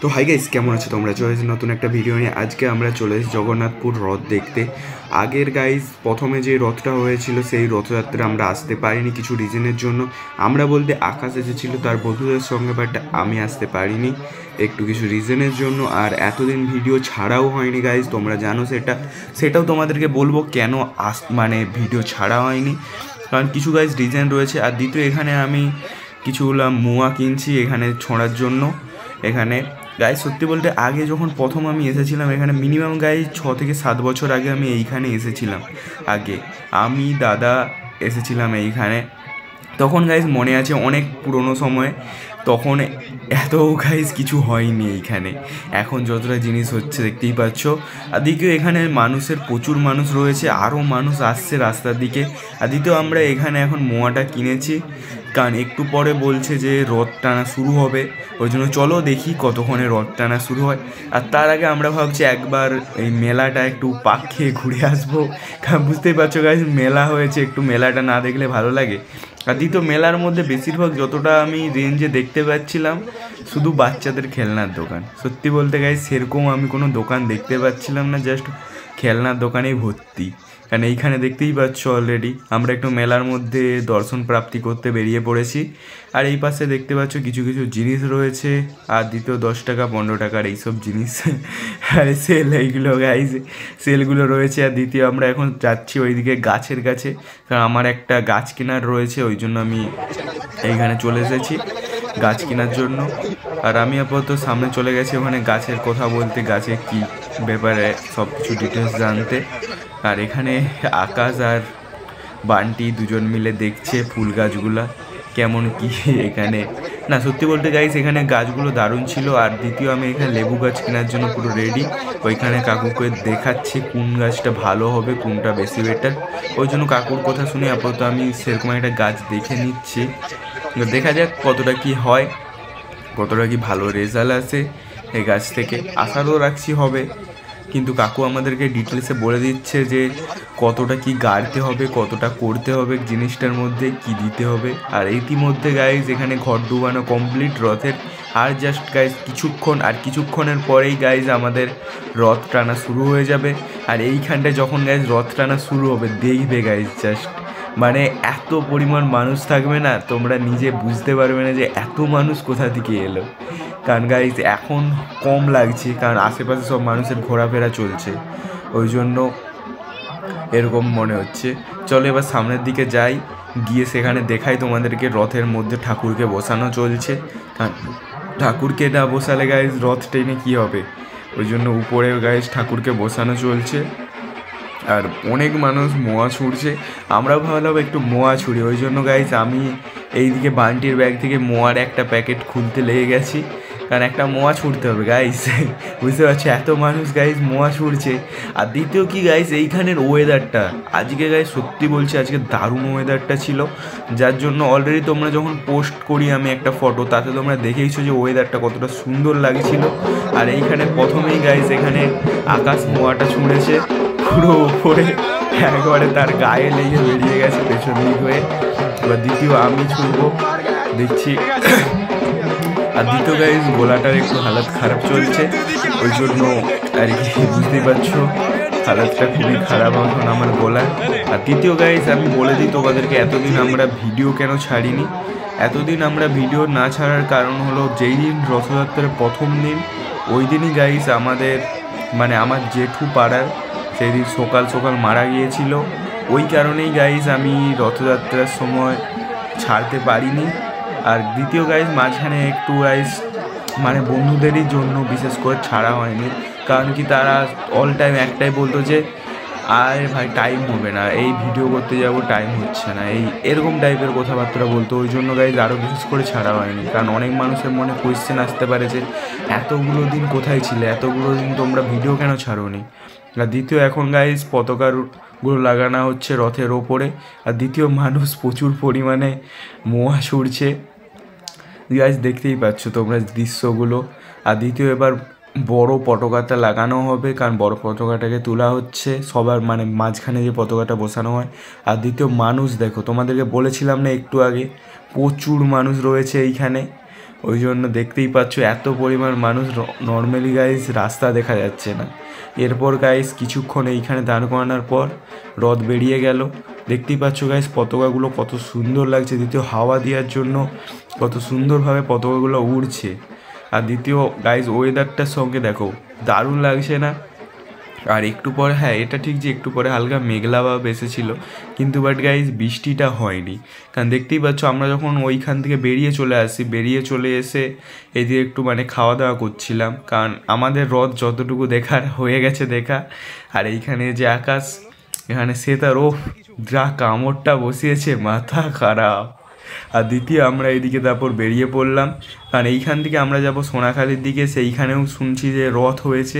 তো hi guys, কেমন আছো তোমরা? চলে এসেছি নতুন একটা ভিডিও নিয়ে। আজকে আমরা চলে এসেছি জগন্নাথপুর রথ দেখতে। আগের গাইস প্রথমে যে রথটা হয়েছিল সেই রথযাত্রা আমরা আসতে পারিনি কিছু রিজনের জন্য। আমরা বলতে আকাশ এসেছিলো তার বন্ধুদের সঙ্গে, বাট আমি আসতে পারিনি একটু কিছু রিজনের জন্য। আর এতদিন ভিডিও ছাড়াও হয়নি গাইস, তোমরা জানো সেটাও তোমাদেরকে বলবো কেন মানে ভিডিও ছাড়া হয়নি, কারণ কিছু গাইস রিজন রয়েছে। আর দ্বিতীয়, এখানে আমি কিছুগুলো মোয়া কিনছি এখানে ছোঁড়ার জন্য। এখানে গাইজ সত্যি বলতে আগে যখন প্রথম আমি এসেছিলাম এখানে, মিনিমাম গাইজ 6 থেকে 7 বছর আগে আমি এইখানে এসেছিলাম। আগে আমি দাদা এসেছিলাম এইখানে, তখন গাইজ মনে আছে অনেক পুরনো সময়, তখন এত গাইজ কিছু হয়নি এইখানে। এখন যতটা জিনিস হচ্ছে দেখতেই পাচ্ছ। আর দ্বিতীয়, এখানে মানুষের প্রচুর মানুষ রয়েছে, আরও মানুষ আসছে রাস্তার দিকে। আর দ্বিতীয়, আমরা এখানে এখন মোয়াটা কিনেছি, কারণ একটু পরে বলছে যে রথ টানা শুরু হবে, ওই জন্য চলো দেখি কতক্ষণে রথ টানা শুরু হয়। আর তার আগে আমরা ভাবছি একবার এই মেলাটা একটু পাক খেয়ে ঘুরে আসবো, কারণ বুঝতেই পারছো গাইজ মেলা হয়েছে, একটু মেলাটা না দেখলে ভালো লাগে। আর দ্বিতীয়, মেলার মধ্যে বেশিরভাগ যতটা আমি রেঞ্জে দেখতে পাচ্ছিলাম শুধু বাচ্চাদের খেলনার দোকান। সত্যি বলতে গাইজ সেরকম আমি কোনো দোকান দেখতে পাচ্ছিলাম না, জাস্ট খেলনার দোকানেই ভর্তি। কারণ এইখানে দেখতেই পাচ্ছ অলরেডি আমরা একটু মেলার মধ্যে দর্শন প্রাপ্তি করতে বেরিয়ে পড়েছি। আর এই পাশে দেখতে পাচ্ছ কিছু কিছু জিনিস রয়েছে, আর দ্বিতীয় 10 টাকা 15 টাকার এইসব জিনিস আর সেল, এইগুলো গাইজ সেলগুলো রয়েছে। আর দ্বিতীয়, আমরা এখন যাচ্ছি ওইদিকে গাছের কাছে, কারণ আমার একটা গাছ কেনার রয়েছে, ওই জন্য আমি এইখানে চলে এসেছি গাছ কেনার জন্য। আর আমি আপাতত সামনে চলে গেছি ওখানে গাছের কথা বলতে, গাছে কি ব্যাপারে সব কিছু ডিটেলস জানতে। আর এখানে আকাশ আর বান্টি দুজন মিলে দেখছে ফুল গাছগুলা কেমন কি এখানে। না সত্যি বলতে গাইস এখানে গাছগুলো দারুণ ছিল। আর দ্বিতীয়, আমি এখানে লেবু গাছ কেনার জন্য পুরো রেডি, ওইখানে কাকুকে দেখাচ্ছি কোন গাছটা ভালো হবে, কোনটা বেশি বেটার। ওই জন্য কাকুর কথা শুনে আপাতত আমি সেরকম একটা গাছ দেখে নিচ্ছি, দেখা যাক কতটা কি হয়, কতটা কি ভালো রেজাল্ট আসে এই গাছ থেকে। আশারও রাখছি হবে, কিন্তু কাকু আমাদেরকে ডিটেলসে বলে দিচ্ছে যে কতটা কি গাড়তে হবে, কতটা করতে হবে, জিনিসটার মধ্যে কি দিতে হবে। আর ইতিমধ্যে গাইজ এখানে ঘর ডুবানো কমপ্লিট রথের, আর জাস্ট গাইজ কিছুক্ষণের পরেই গাইজ আমাদের রথ টানা শুরু হয়ে যাবে। আর এইখানটায় যখন গাইজ রথ টানা শুরু হবে দেখবে গাইজ জাস্ট মানে এত পরিমাণ মানুষ থাকবে না, তোমরা নিজে বুঝতে পারবে না যে এত মানুষ কোথা থেকে এলো। কারণ গাইজ এখন কম লাগছে, কারণ আশেপাশে সব মানুষের ঘোরাফেরা চলছে, ওই জন্য এরকম মনে হচ্ছে। চলো এবার সামনের দিকে যাই, গিয়ে সেখানে দেখাই তোমাদেরকে রথের মধ্যে ঠাকুরকে বসানো চলছে। ঠাকুরকে না বসালে গাইজ রথ টেনে কী হবে, ওই জন্য উপরে গাইজ ঠাকুরকে বসানো চলছে। আর অনেক মানুষ মোয়া ছুঁড়ছে, আমরাও ভাবলাম একটু মোয়া ছুঁড়ি, ওই জন্য গাইজ আমি এইদিকে বান্টির ব্যাগ থেকে মোয়ার একটা প্যাকেট খুলতে লেগে গেছি, কারণ একটা মোয়া ছুঁড়তে হবে গাইজ বুঝতে পারছি এত মানুষ গাইজ মোয়া ছুঁড়ছে। আর দ্বিতীয় কি গাইজ এইখানের ওয়েদারটা আজকে গাইজ সত্যি বলছি আজকে দারুণ ওয়েদারটা ছিল, যার জন্য অলরেডি তোমরা যখন পোস্ট করি আমি একটা ফটো, তাতে তোমরা দেখেইছো যে ওয়েদারটা কতটা সুন্দর লাগছিল। আর এইখানে প্রথমেই গাইজ এখানে আকাশ মোয়াটা ছুঁড়েছে পুরো উপরে, একবারে তার গায়ে লেগে বেরিয়ে গেছে পেছন দিক হয়ে। এবার দ্বিতীয় আমি ছুঁড়বো দেখছি। আর দ্বিতীয় গাইজ গোলাটার একটু হালত খারাপ চলছে, ওই জন্য আর কি বুঝতেই পারছো হালতটা খুবই খারাপ এখন আমার গোলার। আর তৃতীয় গাইজ আমি বলে দিই তোমাদেরকে, এতদিন আমরা ভিডিও কেন ছাড়িনি। এতদিন আমরা ভিডিও না ছাড়ার কারণ হলো, যেই দিন রথযাত্রার প্রথম দিন ওই দিনই গাইজ আমাদের মানে আমার জেঠু পাড়ার সেই দিন সকাল সকাল মারা গিয়েছিল, ওই কারণেই গাইজ আমি রথযাত্রার সময় ছাড়তে পারিনি। আর দ্বিতীয় গাইজ মাঝখানে একটু গাইজ মানে বন্ধুদেরই জন্য বিশেষ করে ছাড়া হয়নি, কারণ কি তারা অল টাইম একটাই বলতো যে আরে ভাই টাইম হবে না, এই ভিডিও করতে যাব টাইম হচ্ছে না, এরকম টাইপের কথাবার্তা বলতো, ওই জন্য গাইজ আরও বিশেষ করে ছাড়া হয়নি। কারণ অনেক মানুষের মনে কোয়েশ্চেন আসতে পারে যে এতগুলো দিন কোথায় ছিলে, এতগুলো দিন তোমরা ভিডিও কেন ছাড়োনি। আর দ্বিতীয়, এখন গাইজ পতাকাগুলো লাগানো হচ্ছে রথের ওপরে। আর দ্বিতীয়, মানুষ প্রচুর পরিমাণে মোয়া ছুঁড়ছে গাইজ, দেখতেই পাচ্ছ তোমরা দৃশ্যগুলো। আর দ্বিতীয়, এবার বড় পতাকাটা লাগানো হবে, কারণ বড় পতাকাটাকে তোলা হচ্ছে সবার মানে মাঝখানে যে পতাকাটা বসানো হয়। আর দ্বিতীয়, মানুষ দেখো তোমাদেরকে বলেছিলাম না একটু আগে প্রচুর মানুষ রয়েছে এইখানে, ওই জন্য দেখতেই পাচ্ছ এত পরিমাণ মানুষ, নর্মালি গাইজ রাস্তা দেখা যাচ্ছে না। এরপর গাইজ কিছুক্ষণ এইখানে দাঁড় করানোর পর রথ বেরিয়ে গেল। দেখতেই পাচ্ছ গাইজ পতাকাগুলো কত সুন্দর লাগছে, দ্বিতীয় হাওয়া দেওয়ার জন্য কত সুন্দরভাবে পতাকাগুলো উড়ছে। আর দ্বিতীয় গাইজ ওয়েদারটার সঙ্গে দেখো দারুণ লাগছে না? আর একটু পরে, হ্যাঁ এটা ঠিক যে একটু পরে হালকা মেঘলা ভাব এসেছিল, কিন্তু বাট গাইজ বৃষ্টিটা হয়নি। কারণ দেখতেই পাচ্ছ আমরা যখন ওইখান থেকে বেরিয়ে চলে এসে এদিকে একটু মানে খাওয়া দাওয়া করছিলাম, কারণ আমাদের রথ যতটুকু দেখার হয়ে গেছে দেখা। আর এইখানে যে আকাশ, এখানে সে তার যা কামড়টা বসিয়েছে, মাথা খারাপ। আর দ্বিতীয় আমরা এইদিকে তারপর বেরিয়ে পড়লাম, কারণ এইখান থেকে আমরা যাব সোনাখালির দিকে। সেইখানেও শুনছি যে রথ হয়েছে,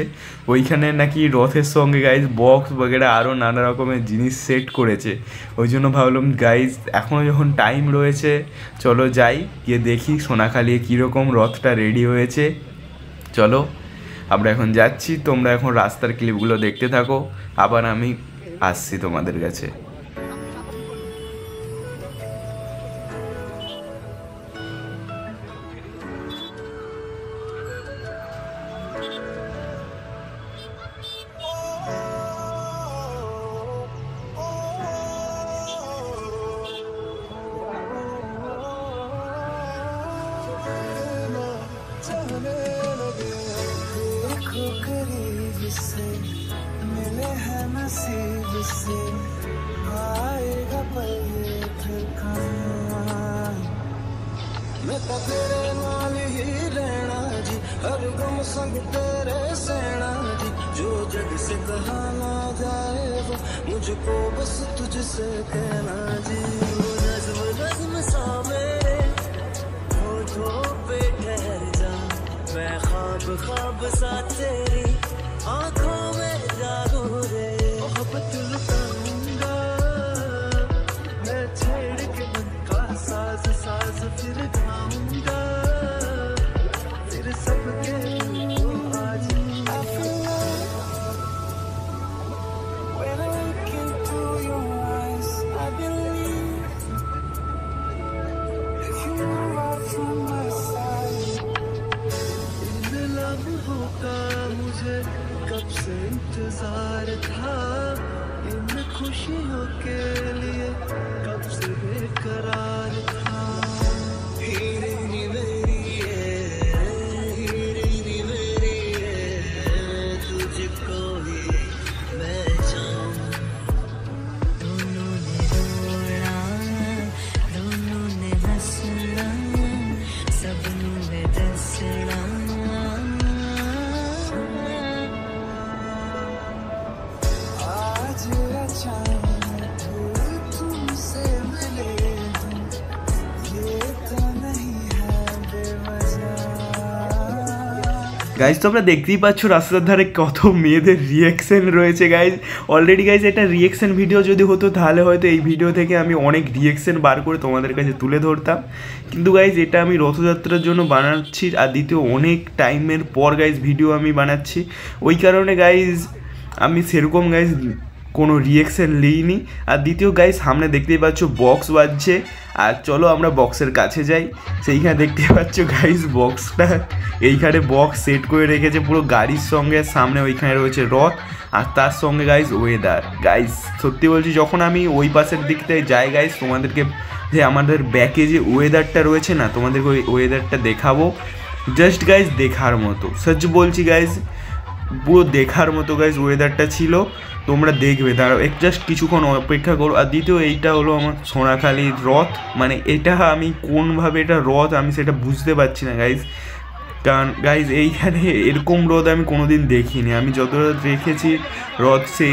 ওইখানে নাকি রথের সঙ্গে গাইজ বক্স বগেরা আরও নানা রকমের জিনিস সেট করেছে। ওই জন্য ভাবলাম গাইজ এখনও যখন টাইম রয়েছে চলো যাই, গিয়ে দেখি সোনাখালিয়ে কীরকম রথটা রেডি হয়েছে। চলো আমরা এখন যাচ্ছি, তোমরা এখন রাস্তার ক্লিপগুলো দেখতে থাকো, আবার আমি আসছি তোমাদের কাছে। मिले हैं नसीब से आएगा पल फिर कहाँ। मैं तो तेरे नाल ही रहना जी, हर गम संग तेरे सहना जी। जो जग से कहा ना जाए वो मुझको बस तुझसे कहना जी। वो नज़्म नज़्म सा मेरे होठों पे ठहर जा, मैं ख्वाब ख्वाब सा तेरी आँखों में जागो रे। मोहब्बत लुटाऊंगा मैं छेड़ के मन का साज साज, फिर गाऊंगा फिर सबके दिल को आज। I feel love when I look into your eyes. I believe if you move out from my side. इन लम्हों का मुझे कब से इंतजार था, इन खुशियों के लिए कब से बेकरार था। हीरे नी मेरी तुझको ही मैं चाहूं। दोनों ने रोना, दोनों ने हंसना, सबनों ने दसना। গাইজ তোমরা দেখতেই পাচ্ছ রাস্তার ধারে কত মেয়েদের রিয়েকশন রয়েছে গাইজ। অলরেডি গাইজ এটা রিয়েকশন ভিডিও যদি হতো তাহলে হয়তো এই ভিডিও থেকে আমি অনেক রিয়েকশন বার করে তোমাদের কাছে তুলে ধরতাম, কিন্তু গাইজ এটা আমি রথযাত্রার জন্য বানাচ্ছি, আর দ্বিতীয় অনেক টাইমের পর গাইজ ভিডিও আমি বানাচ্ছি। ওই কারণে গাইজ আমি সেরকম গাইজ কোনো রিয়েকশন নিইনি। আর দ্বিতীয় গাইজ সামনে দেখতেই পাচ্ছ বক্স বাজছে, আর চলো আমরা বক্সের কাছে যাই। সেইখানে দেখতে পাচ্ছ গাইজ বক্সটা, এইখানে বক্স সেট করে রেখেছে পুরো গাড়ির সঙ্গে, সামনে ওইখানে রয়েছে রথ, আর তার সঙ্গে গাইজ ওয়েদার। গাইজ সত্যি বলছি যখন আমি ওই পাশের দিকটায় যাই গাইজ, তোমাদেরকে যে আমাদের ব্যাকে যে ওয়েদারটা রয়েছে না, তোমাদেরকে ওই ওয়েদারটা দেখাবো। জাস্ট গাইজ দেখার মতো, সত্যি বলছি গাইজ পুরো দেখার মতো গাইজ ওয়েদারটা ছিল, তোমরা দেখবে, তারা জাস্ট কিছুক্ষণ অপেক্ষা করো। আর দ্বিতীয় এইটা হলো আমার সোনাখালির রথ, মানে এটা আমি কোনভাবে এটা রথ আমি সেটা বুঝতে পারছি না গাইজ, কারণ গাইজ এইখানে এরকম রথ আমি কোনো দিন দেখিনি। আমি যতটা দেখেছি রথ সে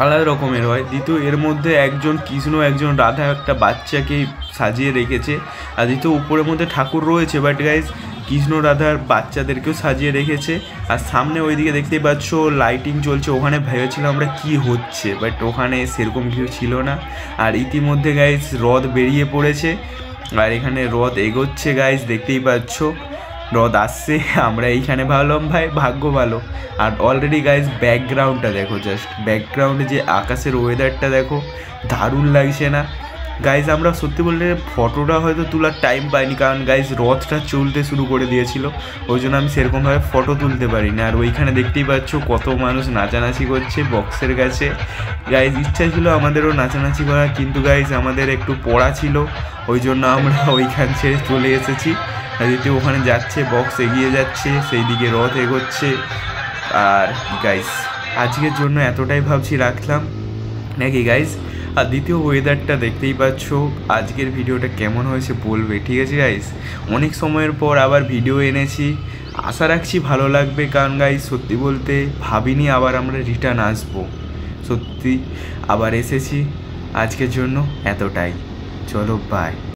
আলাদা রকমের হয়। দ্বিতীয় এর মধ্যে একজন কৃষ্ণ একজন রাধা একটা বাচ্চাকে সাজিয়ে রেখেছে, আর দ্বিতীয় উপরের মধ্যে ঠাকুর রয়েছে, বাট গাইজ কৃষ্ণ রাধার বাচ্চাদেরকেও সাজিয়ে রেখেছে। আর সামনে ওইদিকে দেখতেই পাচ্ছ লাইটিং চলছে, ওখানে ভেবেছিলাম আমরা কী হচ্ছে, বাট ওখানে সেরকম কিছু ছিল না। আর ইতিমধ্যে গাইজ রথ বেরিয়ে পড়েছে, আর এখানে রথ এগোচ্ছে গাইজ, দেখতেই পাচ্ছ রথ আসছে। আমরা এইখানে ভাবলাম ভাই ভাগ্য ভালো। আর অলরেডি গাইজ ব্যাকগ্রাউন্ডটা দেখো, জাস্ট ব্যাকগ্রাউন্ডে যে আকাশের ওয়েদারটা দেখো, দারুণ লাগছে না? গাইজ আমরা সত্যি বলতে ফটোটা হয়তো তোলার টাইম পাইনি, কারণ গাইজ রথটা চলতে শুরু করে দিয়েছিল, ওই জন্য আমি সেরকমভাবে ফটো তুলতে পারিনি। আর ওইখানে দেখতেই পাচ্ছ কত মানুষ নাচানাচি করছে বক্সের কাছে। গাইজ ইচ্ছা ছিল আমাদেরও নাচানাচি করার, কিন্তু গাইজ আমাদের একটু পড়া ছিল, ওই জন্য আমরা ওইখান ছেড়ে চলে এসেছি। আর যেহেতু ওখানে যাচ্ছে, বক্স এগিয়ে যাচ্ছে, সেই দিকে রথ এগোচ্ছে। আর গাইজ আজকের জন্য এতটাই ভাবছি রাখলাম নাকি গাইজ। আর দ্বিতীয় ওয়েদারটা দেখতেই পাচ্ছ, আজকের ভিডিওটা কেমন হয়েছে বলবে, ঠিক আছে গাইজ। অনেক সময়ের পর আবার ভিডিও এনেছি, আশা রাখছি ভালো লাগবে, কারণ গাইজ সত্যি বলতে ভাবিনি আবার আমরা রিটার্ন আসবো, সত্যি আবার এসেছি। আজকের জন্য এতটাই, চলো বাই।